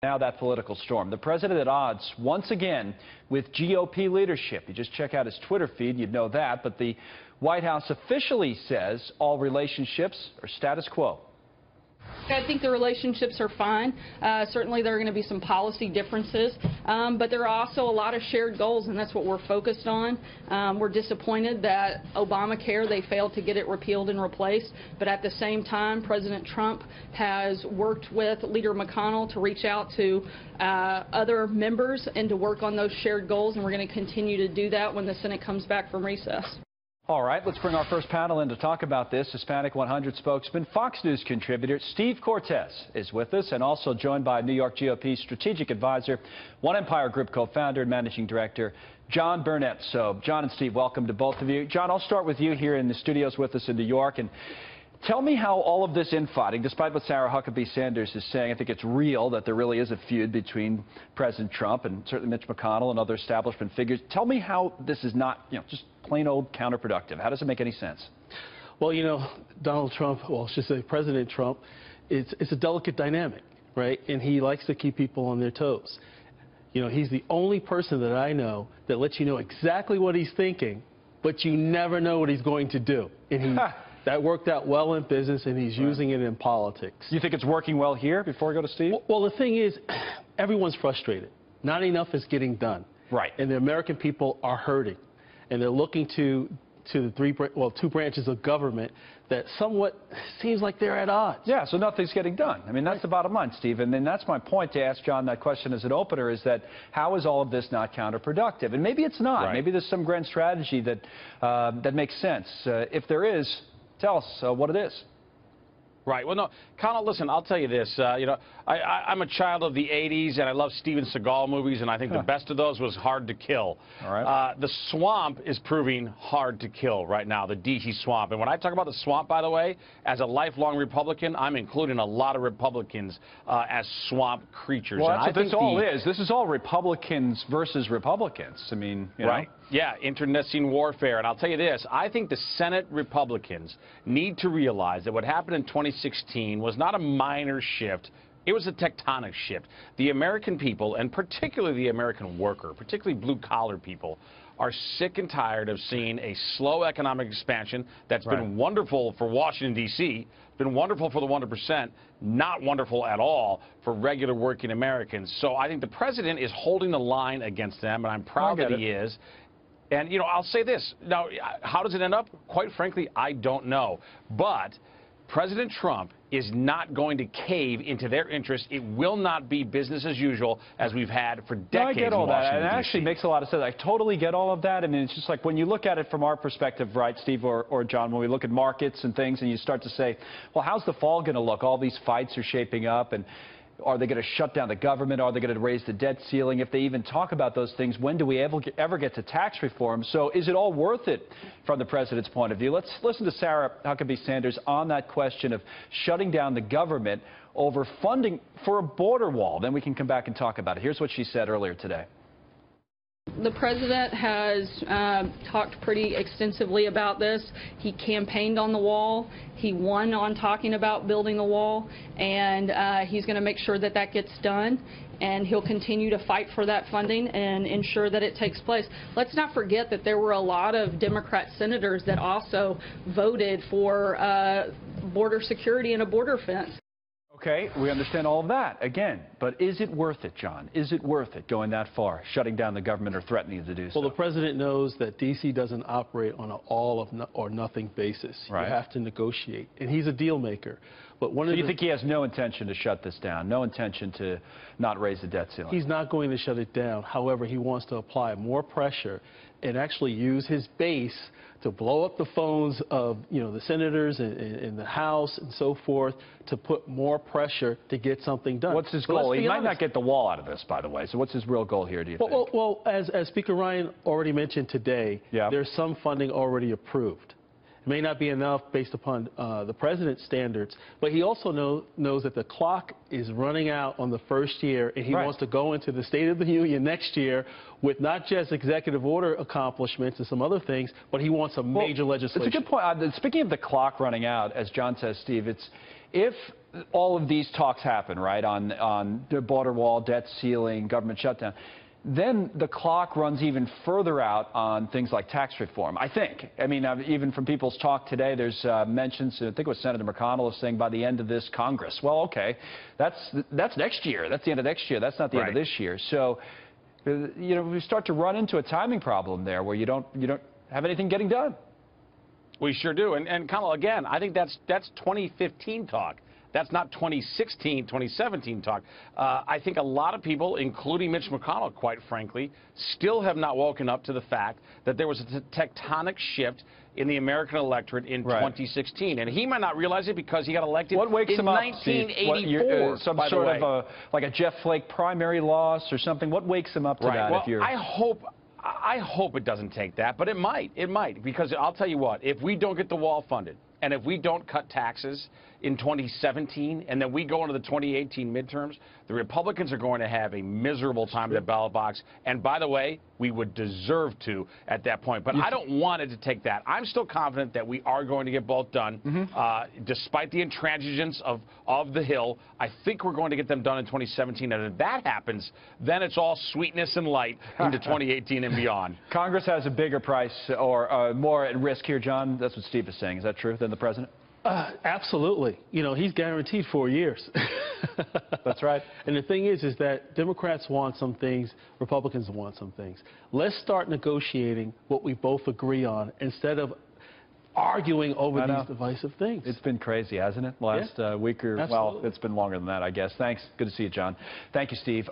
Now that political storm. The president at odds once again with GOP leadership. You just check out his Twitter feed, you'd know that. But the White House officially says all relationships are status quo. I think the relationships are fine. Certainly there are going to be some policy differences, but there are also a lot of shared goals, and that's what we're focused on. We're disappointed that Obamacare, they failed to get it repealed and replaced, but at the same time, President Trump has worked with Leader McConnell to reach out to other members and to work on those shared goals, and we're going to continue to do that when the Senate comes back from recess. All right, let's bring our first panel in to talk about this. Hispanic 100 spokesman, Fox News contributor Steve Cortes is with us, and also joined by New York GOP strategic advisor, One Empire Group co-founder and managing director, John Burnett. So, John and Steve, welcome to both of you. John, I'll start with you here in the studios with us in New York. And tell me how all of this infighting, despite what Sarah Huckabee Sanders is saying, I think it's real that there really is a feud between President Trump and certainly Mitch McConnell and other establishment figures. Tell me how this is not, just plain old counterproductive. How does it make any sense? Well, Donald Trump, well, I should say President Trump, it's a delicate dynamic, right? And he likes to keep people on their toes. He's the only person that I know that lets you know exactly what he's thinking, but you never know what he's going to do. And that worked out well in business, and he's using it in politics. You think it's working well here, before we go to Steve? Well, the thing is, everyone's frustrated. Not enough is getting done. Right. And the American people are hurting. And they're looking to the two branches of government that somewhat seems like they're at odds. Yeah, so nothing's getting done. I mean, that's the bottom line, Steve. And then that's my point to ask John that question as an opener, is that how is all of this not counterproductive? And maybe it's not. Right. Maybe there's some grand strategy that, that makes sense. If there is, tell us what it is. Right. Well, no, Connell, listen, I'll tell you this. I'm a child of the 80s, and I love Steven Seagal movies, and I think the best of those was Hard to Kill. All right. The swamp is proving hard to kill right now, the D.C. swamp. And when I talk about the swamp, by the way, as a lifelong Republican, I'm including a lot of Republicans as swamp creatures. Well, that's what this all is. This is all Republicans versus Republicans. I mean, right. Yeah, internecine warfare. And I'll tell you this, I think the Senate Republicans need to realize that what happened in 2016 was not a minor shift. It was a tectonic shift. The American people, and particularly the American worker, particularly blue-collar people, are sick and tired of seeing a slow economic expansion that's been wonderful for Washington, D.C., been wonderful for the 1%, not wonderful at all for regular working Americans. So I think the president is holding the line against them, and I'm proud that he is. And, I'll say this. Now, how does it end up? Quite frankly, I don't know. But President Trump is not going to cave into their interests. It will not be business as usual as we've had for decades. No, I get all that. And it actually makes a lot of sense. I totally get all of that. I mean, it's just like when you look at it from our perspective, right, Steve or John, when we look at markets and things and you start to say, well, how's the fall going to look? All these fights are shaping up, and are they going to shut down the government? Are they going to raise the debt ceiling? If they even talk about those things, when do we ever get to tax reform? So is it all worth it from the president's point of view? Let's listen to Sarah Huckabee Sanders on that question of shutting down the government over funding for a border wall. Then we can come back and talk about it. Here's what she said earlier today. The president has talked pretty extensively about this. He campaigned on the wall. He won on talking about building the wall, and he's going to make sure that that gets done, and he'll continue to fight for that funding and ensure that it takes place. Let's not forget that there were a lot of Democrat senators that also voted for border security and a border fence. Okay, we understand all of that, again, but is it worth it, John? Is it worth it going that far, shutting down the government or threatening to do so? Well, the president knows that D.C. doesn't operate on an all or nothing basis. Right. You have to negotiate, and he's a deal maker. But so you think he has no intention to shut this down, no intention to not raise the debt ceiling? He's not going to shut it down. However, he wants to apply more pressure and actually use his base to blow up the phones of, the senators in the House and so forth, to put more pressure to get something done. What's his goal? He might not get the wall out of this, by the way. So what's his real goal here, do you think? Well, as Speaker Ryan already mentioned today, there's some funding already approved. It may not be enough based upon the president's standards, but he also knows that the clock is running out on the first year, and he wants to go into the State of the Union next year with not just executive order accomplishments and some other things, but he wants a major legislation. It's a good point. Speaking of the clock running out, as John says, Steve, if all of these talks happen, right, on the border wall, debt ceiling, government shutdown, then the clock runs even further out on things like tax reform, I think. I mean, even from people's talk today, there's mentions, I think it was Senator McConnell is saying by the end of this Congress. Well, okay, that's next year. That's the end of next year. That's not the end of this year. So, you know, we start to run into a timing problem there where you don't have anything getting done. We sure do. And Kamala, again, I think that's 2015 talk. That's not 2016, 2017 talk. I think a lot of people, including Mitch McConnell, quite frankly, still have not woken up to the fact that there was a tectonic shift in the American electorate in 2016. And he might not realize it because he got elected what wakes in him up, 1984. Some sort of like a Jeff Flake primary loss or something. What wakes him up to that? Well, if you're... I hope it doesn't take that, but it might. It might, because I'll tell you what, if we don't get the wall funded, and if we don't cut taxes in 2017, and then we go into the 2018 midterms, the Republicans are going to have a miserable time at the ballot box. And by the way, we would deserve to at that point. But I don't want it to take that. I'm still confident that we are going to get both done, despite the intransigence of the Hill. I think we're going to get them done in 2017. And if that happens, then it's all sweetness and light into 2018 and beyond. Congress has a bigger price or more at risk here, John. That's what Steve is saying. Is that true, than the president? Absolutely. You know, he's guaranteed 4 years. That's right. And the thing is that Democrats want some things, Republicans want some things. Let's start negotiating what we both agree on instead of arguing over these divisive things. It's been crazy, hasn't it? Last week or, well, it's been longer than that, I guess. Thanks. Good to see you, John. Thank you, Steve.